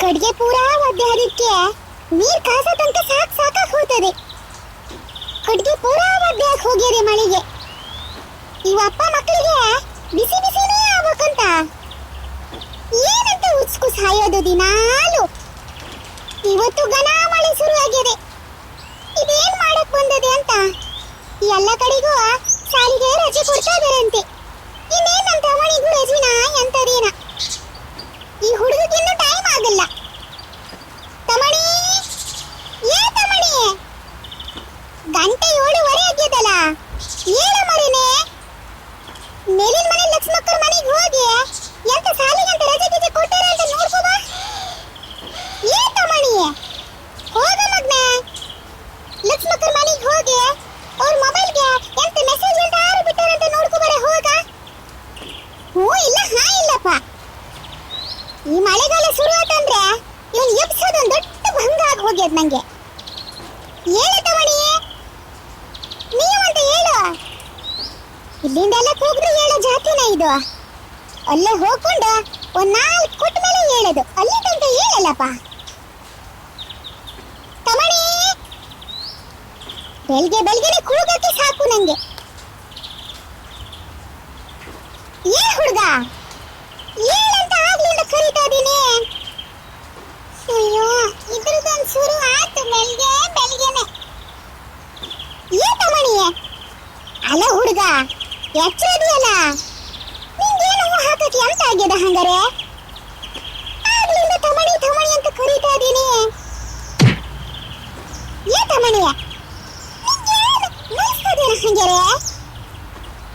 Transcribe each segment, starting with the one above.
ಕಡ್ಗೆ ಪೂರಾ ಒದ್ದೆ ಅದಕ್ಕೆ ನೀರ್ ಕಾಸ ತನಕ ಸಾಕಾಗ್ ಹೋಗ್ತದೆ. ಕಡ್ಗೆ ಪೂರಾ ಒದ್ದೆ ಹೋಗ್ಯದೆ ಮಳೆಗೆ. ಇವಪ್ಪ ಮಕ್ಕಳಿಗೆ ಬಿಸಿ ಬಿಸಿನೇ ಆಗ್ಬೇಕಂತ ಏನಂತ ಉಚ್ಕು ಸಾಯೋದು ದಿನಾಲು. ಇವತ್ತು ಘನ ಮಳೆ ಶುರು ಆಗಿದೆ. ಇದೇನ್ ಮಾಡಕ್ ಬಂದದೆ ಅಂತ ಎಲ್ಲ ಕಡೆಗೂ ಸಾಲಿಗೆ ರಜೆ ಕೊಡ್ತಾ ಇದಾರಂತೆ. ಇನ್ನೇನಂತ ಅವನಿಗೂ ರಜಿನ ಎಂತದೇನ. ಈ ಹುಡುಗಿಗಿನ್ನೂ ಟೈಮ್ ಆಗಲ್ಲ. ತಮಣಿ, ಏ ತಮಣಿ, ಗಂಟೆ 7:30 ಆಗ್ಯದಲ್ಲ, ಏಳ ಮರಿನೇ. ಮೇಲಿನ ಮನೆ ಲಕ್ಷ್ಮಕ್ಕರ ಮನೆಗೆ ಹೋಗಿ ಎಂತ ಸಾಲಿಗಂತ ರಜೆ ಗಿಜೆ ಕೊಟ್ಟಾರ ಅಂತ ನೋಡ್ಕೋ ಬಾ. ಏ ತಮಣಿ, ಹೋಗ ಮಗ್ನೆ, ಲಕ್ಷ್ಮಕ್ಕರ ಮನೆಗೆ ಹೋಗಿ ಅವ್ರ ಮೊಬೈಲ್ಗೆ ಎಂತ ಮೆಸೇಜ್ ಅಂತ ಯಾರು ಬಿಟ್ಟಾರಂತ ನೋಡ್ಕೋ ಬರ ಹೋಗ. ಹ್ಞೂ ಇಲ್ಲ ಹಾ ಇಲ್ಲಪ್ಪ. ಈ ಮಳೆಗಾಲ ಶುರು ಆತಂದ್ರೆ ಇವನ್ ಎಬ್ಸೋದೊಂದು ದೊಡ್ಡ ಭಂಗ ಆಗಿ ಹೋಗ್ಯದ ನಂಗೆ. ಹೇಳು ತಮಣಿ, ನೀವಂತ ಹೇಳು. ಇಲ್ಲಿಂದೆಲ್ಲ ಕೂಗ್ದು ಹೇಳೋ ಜಾತಿನ ಇದು. ಅಲ್ಲೇ ಹೋಗ್ಕೊಂಡು ಒಂದ್ 4 ಕೊಟ್ಟ ಮೇಲೆ ಹೇಳೋದು. ಅಲ್ಲಿ ತನಕ ಹೇಳಲ್ಲಪ್ಪ ತಮಣಿ. ಬೆಳ್ಗೆನೆ ಕೂಗಕ್ಕೆ ಸಾಕು ನಂಗೆ. ಏ ಹುಡುಗ, ಏನಂತ ಆಗ್ಲಿಂದ ಕರೀತಾ ಇದೀನಿ. ಅಯ್ಯೋ, ಇದ್ರದೊಂದು ಶುರು ಆಯ್ತು ಬೆಳ್ಗೆನೆ. ಏ ತಮಣಿ, ಅಲ್ಲ ಹುಡುಗ, ಎಚ್ಚರದಿಯಲ್ಲ, ನಿಂಗೇನು ಹಾಕಕ್ಕೆ ಅಂತ ಆಗ್ಯದ ಹಂಗಾರೆ? ಆಗ್ಲಿಂದ ತಮಣಿ ತಮಣಿ ಅಂತ ಕರೀತಾ ಇದೀನಿ. ಏ ತಮಣಿ, ನಿಂಗೇನು ಮಲ್ಸೋದೇನ ಹಂಗಾರೆ?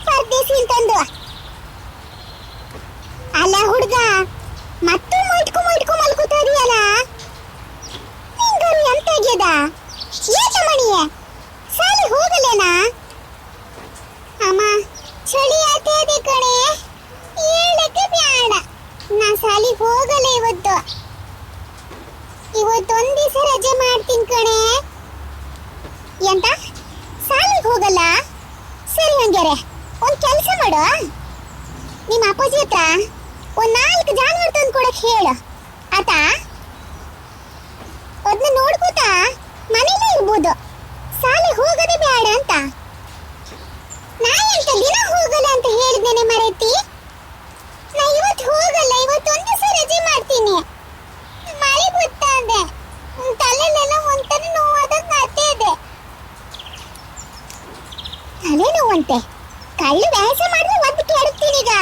ಪರ್ದೇಸಿ ಅಂತಂದು. ಅಲ್ಲ ಹುಡುಗ, ಮತ್ತು ಮೊಯ್ಟ್ಕೊ ಮಲ್ಕೋತಾ ಇದೀಯಲ್ಲ, ನಿಂಗರು ಎಂತ ಆಗ್ಯದ? ಏ ತಮಣಿ, ಸಾಲಿ ಹೋಗಲೇನಾ? ಅಮ್ಮ, ಚಳಿ ಆಗ್ತದೆ ಕಣೆ, ಹೇಳಕ್ಕೆ ಬ್ಯಾಡ. ನಾ ಸಾಲಿಗೆ ಹೋಗಲ್ಲ ಇವತ್ತೊಂದ್ ದಿವಸ ರಜೆ ಮಾಡ್ತೀನಿ ಕಣೆ. ಎಂತ ಸಾಲಿಗೆ ಹೋಗಲ್ಲ? ಸರಿ ಹಂಗಾರೆ ಒಂದ್ ಕೆಲಸ ಮಾಡು, ನಿಮ್ಮ ಅಪ್ಪಾಜಿ ಹತ್ರ ಒಂದ್ 4 ಜಾನುವಾರು ತಂದು ಕೊಡಕ್ ಹೇಳು ಆತಾ. ಅದನ್ನ ನೋಡ್ಕೋತಾ ಮನೇಲೇ ಇರ್ಬೋದು, ಸಾಲಿಗೆ ಹೋಗೋದೇ ಬೇಡ ಅಂತ. ನಾ ಎಂತ ದಿನ ಹೋಗಲ್ಲ ಅಂತ ಹೇಳಿದ್ದೇನೆ ಮರೆತಿ? ನಾ ಇವತ್ತು ಹೋಗಲ್ಲ, ಇವತ್ತೊಂದ್ ದಿವಸ ರಜೆ ಮಾಡ್ತೀನಿ. ಮಳೆ ಬರ್ತಾ ಇದೆ, ತಲೆಲೆಲ್ಲ ಒಂಥರ ನೋವಾದಾಗ ಮಾಡ್ತಾ ಇದೆ. ತಲೆ ನೋವಂತೆ ಕಳ್ಳು ವ್ಯಾಸ ಮಾಡಿದ್ರೆ ಒದ್ದು ಕೆಡುತ್ತೀನಿ. ಈಗ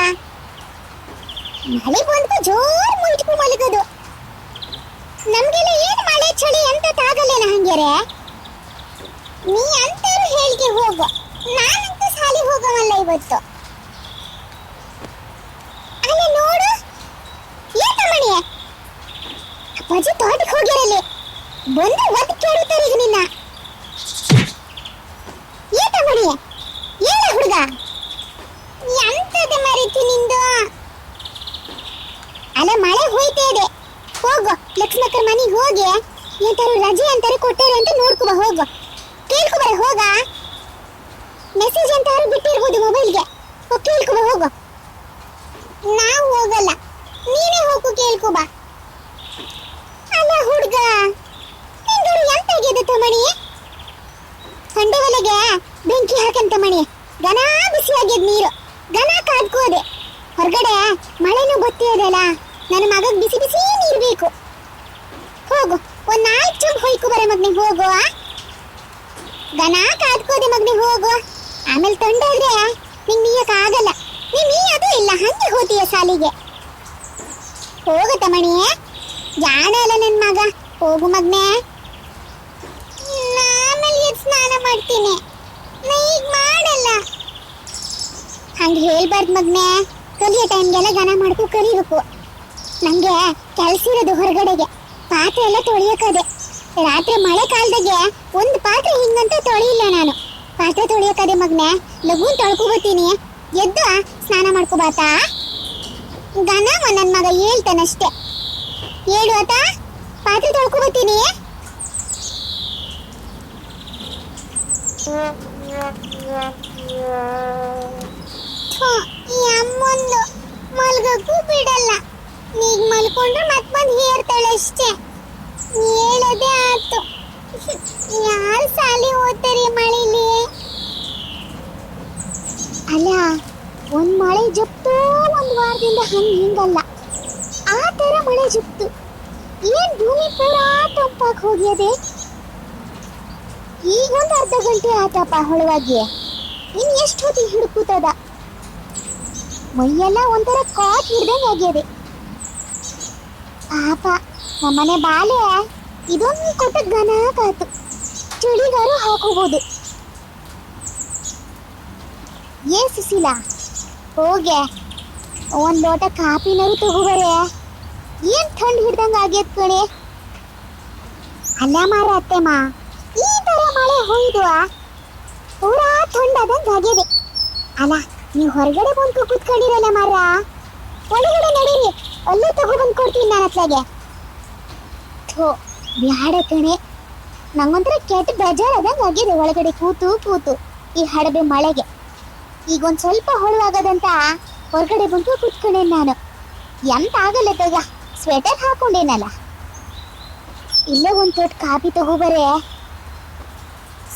ಮಳೆ ಬಂದು ಜೋರ್ ಮುಯ್ಟ್ಕೊ ಮಲಗೋದು. ನಮ್ಗೆಲ್ಲ ಏನ್ ಮಳೆ ಚಳಿ ಅಂತ ತಾಗಲ್ಲೇನ ಹಂಗಾರೆ? ನೀ ಅಂತಾರು ಹೇಳಿಕೆ ಹೋಗು, ನಾನಂತೂ ಸಾಲಿ ಹೋಗವಲ್ಲ ಇವತ್ತು. ಅಲ್ಲ ನೋಡು, ಏ ತಮಣಿ, ಅಪ್ಪಾಜಿ ತೋಟಕ್ಕೆ ಹೋಗಿರಲಿ, ಬಂದು ಒದ್ದು ಕೇಳುತ್ತಾರೆ ಈಗ ನಿನ್ನ. ಏ ತಮಣಿ, ಏನ ಹುಡುಗ, ಎಂತದೆ ಮರೀತಿ ನಿಂದು? ಅಲ್ಲ ಮಳೆ ಹೋಯ್ತಾ ಇದೆ, ಹೋಗು ಲಕ್ಷ್ಮಕ್ಕರ ಮನೆಗೆ ಹೋಗಿ ಎಂತಾರು ರಜೆ ಅಂತಾರೆ ಕೊಟ್ಟಾರೆ ಅಂತ ನೋಡ್ಕೊಬ. ಹೋಗು ಕೇಳ್ಕೊಬರ, ಹೋಗ. ಮೆಸೇಜ್ ಅಂತ ಯಾರು ಬಿಟ್ಟಿರ್ಬೋದು ಮೊಬೈಲ್ಗೆ, ಹೋಗಿ ಕೇಳ್ಕೊಬ ಹೋಗು. ನಾವು ಹೋಗಲ್ಲ, ನೀನೇ ಹೋಗು ಕೇಳ್ಕೊಬ. ಅಲ್ಲ ಹುಡುಗ, ನಿಂಗರು ಎಂತ ಆಗ್ಯದ ತಮಣಿ? ಸಂಡೆ ಒಲೆಗೆ ಬೆಂಕಿ ಹಾಕಂತ ಮಣಿ, ಘನ ಬಿಸಿ ಆಗ್ಯದ ನೀರು, ಘನ ಕಾದ್ಕೋದೆ. ಹೊರಗಡೆ ಮಳೆನೂ ಬತ್ತಿಯದಲ್ಲ, ನನ್ನ ಮಗಗ್ ಬಿಸಿ ಬಿಸಿ ನೀರು ಬೇಕು. ಹೋಗು ಒಂದ್ 4 ಚಂಬ್ ಹೊಯ್ಕೊ ಬರ ಮಗ್ನೆ, ಹೋಗು. ಘನ ಕಾದ್ಕೋದೆ ಮಗ್ನೆ, ಹೋಗು. ಆಮೇಲೆ ತಂಡಾದ್ರೆ ನಿಂಗೆ ನೀಯಕ್ ಆಗಲ್ಲ, ನೀನ್ ಅದು ಇಲ್ಲ, ಹಂಗೆ ಹೋತೀಯ ಸಾಲಿಗೆ. ಹೋಗು ತಮಣಿ, ಜಾಣ ಅಲ್ಲ ನನ್ ಮಗ, ಹೋಗು ಮಗ್ನೆ. ಆಮೇಲೆ ಸ್ನಾನ ಮಾಡ್ತೀನಿ, ನಾ ಈಗ ಮಾಡಲ್ಲ. ಹಂಗೆ ಹೇಳ್ಬಾರ್ದು ಮಗ್ನೆ, ಕಲಿಯೋ ಟೈಮ್ಗೆಲ್ಲ ಘನ ಮಾಡ್ಕೊ ಕಲಿಬೇಕು. ನಂಗೆ ಕೆಲ್ಸ ಇರೋದು ಹೊರಗಡೆಗೆ, ಪಾತ್ರೆ ಎಲ್ಲ ತೊಳಿಯೋಕದೆ. ರಾತ್ರಿ ಮಳೆ ಕಾಲದಾಗೆ ಒಂದು ಪಾತ್ರೆ ಹಿಂಗಂತ ತೊಳಿಯಿಲ್ಲ ನಾನು. ಪಾತ್ರೆ ತೊಳಿಯೋಕದೆ ಮಗ್ನೆ, ಲಘುನ್ ತೊಳ್ಕೊಬತ್ತೀನಿ, ಎದ್ದು ಸ್ನಾನ ಮಾಡ್ಕೋಬಾತಾ. ಘನ ನನ್ನ ಮಗ ಹೇಳ್ತಾನಷ್ಟೇ, ಹೇಳು ಆತ, ಪಾತ್ರೆ ತೊಳ್ಕೊಬತ್ತೀನಿ. ಈ ಅಮ್ಮೊಂದು ಮಲ್ಗಕ್ಕೂ ಬಿಡಲ್ಲ. ಈಗ ಮಲ್ಕೊಂಡ್ರೆ ಮತ್ ಬಂದು ಹೇರ್ತಾಳೆ ಅಷ್ಟೇ. ಹೇಳೋದೇ ಆತು. ಯಾರು ಸಾಲಿ ಓದ್ತಾರೆ ಮಳೆಲಿ? ಅಲ್ಲ, ಒಂದ್ ಮಳೆ ಜಪ್ತು ಒಂದ್ ವಾರದಿಂದ ಹಿಂಗಲ್ಲ, ಆ ತರ ಮಳೆ ಜಪ್ತು. ಏನ್ ಭೂಮಿ ಪೂರಾ ತಂಪಾಗಿ ಹೋಗ್ಯದೆ. ಈಗೊಂದು ಅರ್ಧ ಗಂಟೆ ಆತಪ್ಪ ಹೊಳವಾಗಿ. ಇನ್ ಎಷ್ಟು ಹೊತ್ತಿಗೆ ಹಿಡ್ಕೂತದ. ಮೈಯೆಲ್ಲ ಒಂಥರ ಕಾಟ್ ಹಿಡ್ದಂಗೆ ಆಗ್ಯದೆ. ಪಾಪ ನಮ್ಮನೆ ಬಾಲೆ ಇದೊಂದು ಕೊಟ್ಟ ಘನ ಕಾತು. ಚಳಿಗಾರು ಹಾಕೋಬಹುದು. ಏ ಸುಶೀಲ, ಹೋಗೆ ಒಂದ್ ಲೋಟ ಕಾಪಿನರು ತಗೋಬರೆ. ಏನ್ ಥಂಡ್ ಹಿಡ್ದಂಗ ಆಗ್ಯದ ಕಣೆ. ಅಲ್ಲ ಮಾರ ಅತ್ತೆಮ್ಮ, ಈ ತರ ಮಳೆ ಹೋಯ್ದು ಪೂರಾ ಥಂಡಾದಂಗ ಆಗ್ಯದೆ. ಅಲ್ಲ, ನೀವು ಹೊರಗಡೆ ಬಂದು ಕೂತ್ಕೊಂಡಿರಲ್ಲ ಮಾರ, ಒಳಗಡೆ ನಡೀರಿ, ಅಲ್ಲೂ ತಗೊಬಂದು ಕೊಡ್ತೀನಿ ನಾನು ಅತ್ಲಾಗೆ. ಥೋ ಬ್ಯಾಡ ಕಣೆ, ನಂಗೊಂಥರ ಕೆಟ್ಟ ಬೇಜಾರಾದಂಗ ಆಗಿದೆ ಒಳಗಡೆ ಕೂತು ಕೂತು ಈ ಹಡಬೆ ಮಳೆಗೆ. ಈಗ ಒಂದ್ ಸ್ವಲ್ಪ ಹೊಳವಾಗದಂತ ಹೊರಗಡೆ ಬಂದು ಕೂತ್ಕೊಂಡೆ ನಾನು. ಎಂತ ಆಗಲ್ಲ ತಗ, ಸ್ವೆಟರ್ ಹಾಕೊಂಡೇನಲ್ಲ. ಇಲ್ಲ ಒಂದ್ ತೊಟ್ಟು ಕಾಪಿ ತಗೋಬರೆ.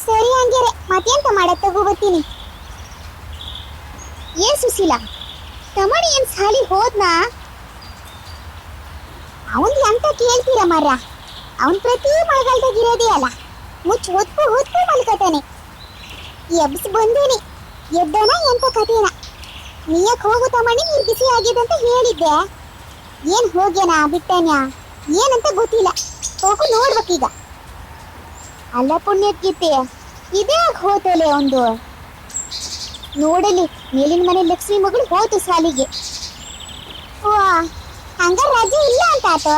ಸರಿ ಹಂಗ್ಯಾರೆ, ಮತ್ತೆಂತ ಮಾಡಕ್ ತಗೋಬರ್ತೀನಿ. ಏನ್ ಸುಶೀಲ, ತಮಣಿ ಏನ್ ಸಾಲಿ ಹೋದ್ನಾ? ಅವನ್ ಎಂತ ಕೇಳ್ತೀರ ಮರ್ರ, ಅವನ್ ಪ್ರತಿ ಮಳೆಗಾಲದಾಗ ಇರೋದೇ ಅಲ್ಲ, ಮುಚ್ಚ ಹೊತ್ತು ಮಲ್ಕತಾನೆ. ಎಬ್ಸ್ ಬಂದೇನಿ, ಎದ್ದನ ಎಂತ ಕಥೆನ. ನೀಯಕ್ ಹೋಗು ತಮಣಿ, ನೀರ್ ಬಿಸಿ ಆಗಿದೆ ಅಂತ ಹೇಳಿದ್ದೆ. ಏನ್ ಹೋಗ್ಯಾನ ಬಿಟ್ಟನ್ಯಾ ಏನಂತ ಗೊತ್ತಿಲ್ಲ. ಹೋಗು ನೋಡ್ಬೇಕೀಗ. ಅಲ್ಲ ಪುಣ್ಯಕ್ಕೆ ಇದೇ ಹೋತಲೆ ಒಂದು. ನೋಡಲಿ, ಮೇಲಿನ ಮನೆ ಲಕ್ಷ್ಮಿ ಮಗಳು ಹೋತು ಸಾಲಿಗೆ. ಓ, ಹಂಗ ರಜೆ ಇಲ್ಲ ಅಂತ ಆತೋ,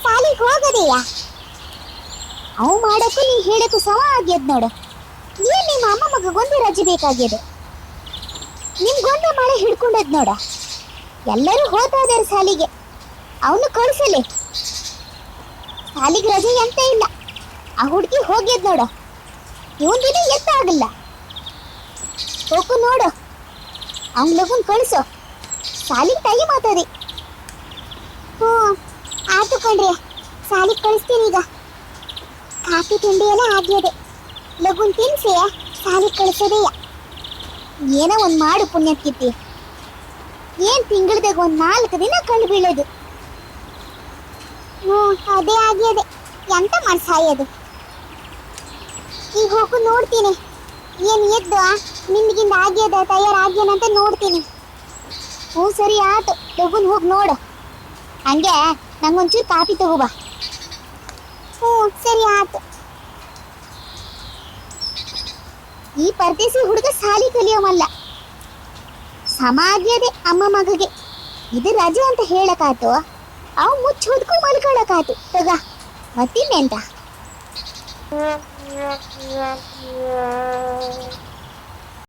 ಸಾಲಿಗೆ ಹೋಗದೆಯ? ಅವು ಮಾಡಕ್ಕೂ ನೀ ಹೇಳಕ್ಕೂ ಸಮ ಆಗ್ಯದ ನೋಡು. ಏನ್ ನಿಮ್ಮ ಅಮ್ಮ ಮಗಗೊಂದು ರಜೆ ಬೇಕಾಗ್ಯದ, ನಿಮ್ಗೊಂದು ಮಳೆ ಹಿಡ್ಕೊಂಡದ್ ನೋಡ. ಎಲ್ಲರೂ ಹೋತಾದಾರ ಸಾಲಿಗೆ, ಅವನು ಕಳ್ಸಲಿ. ಸಾಲಿಗೆ ರಜೆ ಎಂತ ಇಲ್ಲ, ಆ ಹುಡುಗಿ ಹೋಗ್ಯದ್ ನೋಡ. ಇವನ್ ದಿನ ಎತ್ತ ಆಗಲ್ಲ. ಹೋಗು ನೋಡು, ಅವ್ನ ಲಗುನ್ ಕಳಿಸು, ಸಾಲಿಗೆ ಟೈಮ್ ಆತದೆ. ಹ್ಞೂ ಆತು ಕಣ್ರಿ, ಸಾಲಿಗೆ ಕಳಿಸ್ತೀನಿ ಈಗ. ಕಾಫಿ ತಿಂಡಿ ಎಲ್ಲ ಆಗ್ಯದೆ, ಲಗುನ್ ತಿನ್ಸಿ ಸಾಲಿಗೆ ಕಳಿಸೋದೆಯ. ಏನೋ ಒಂದು ಮಾಡು ಪುಣ್ಯಕ್ಕಿತ್ತಿ. ಏನ್ ತಿಂಗಳದಾಗ ಒಂದು 4 ದಿನ ಕಂಡು ಬೀಳೋದು. ಹ್ಞೂ ಅದೇ ಆಗ್ಯದೆ, ಎಂತ ಮನ್ಸಾಯೋದು. ಈಗ ಹೋಗು ನೋಡ್ತೀನಿ, ಏನ್ ಎದ್ದು ನಿನ್ಗಿಂದ ಆಗ್ಯದ ತಯಾರಾಗ್ಯನಂತ ನೋಡ್ತೀನಿ. ಹ್ಞೂ ಸರಿ ಆತು, ಲಗುನ್ ಹೋಗಿ ನೋಡು. ಹಂಗೆ ನಂಗೊಂಚೂರು ಕಾಫಿ ತಗೋಬಾ. ಹ್ಞೂ ಸರಿ ಆತು. ಈ ಪರದೇಸಿ ಹುಡುಗ ಸಾಲಿ ಕಲಿಯೋಮಲ್ಲ, ಸಮ ಆಗ್ಯದೆ ಅಮ್ಮ ಮಗಗೆ. ಇದು ರಜೆ ಅಂತ ಹೇಳಕಾತು, ಅವು ಮುಚ್ಚ ಹೊದ್ಕು ಮಲ್ಕೊಳಕಾತು. ತಗ ಮತ್ತಿನ್ನೆಂತ.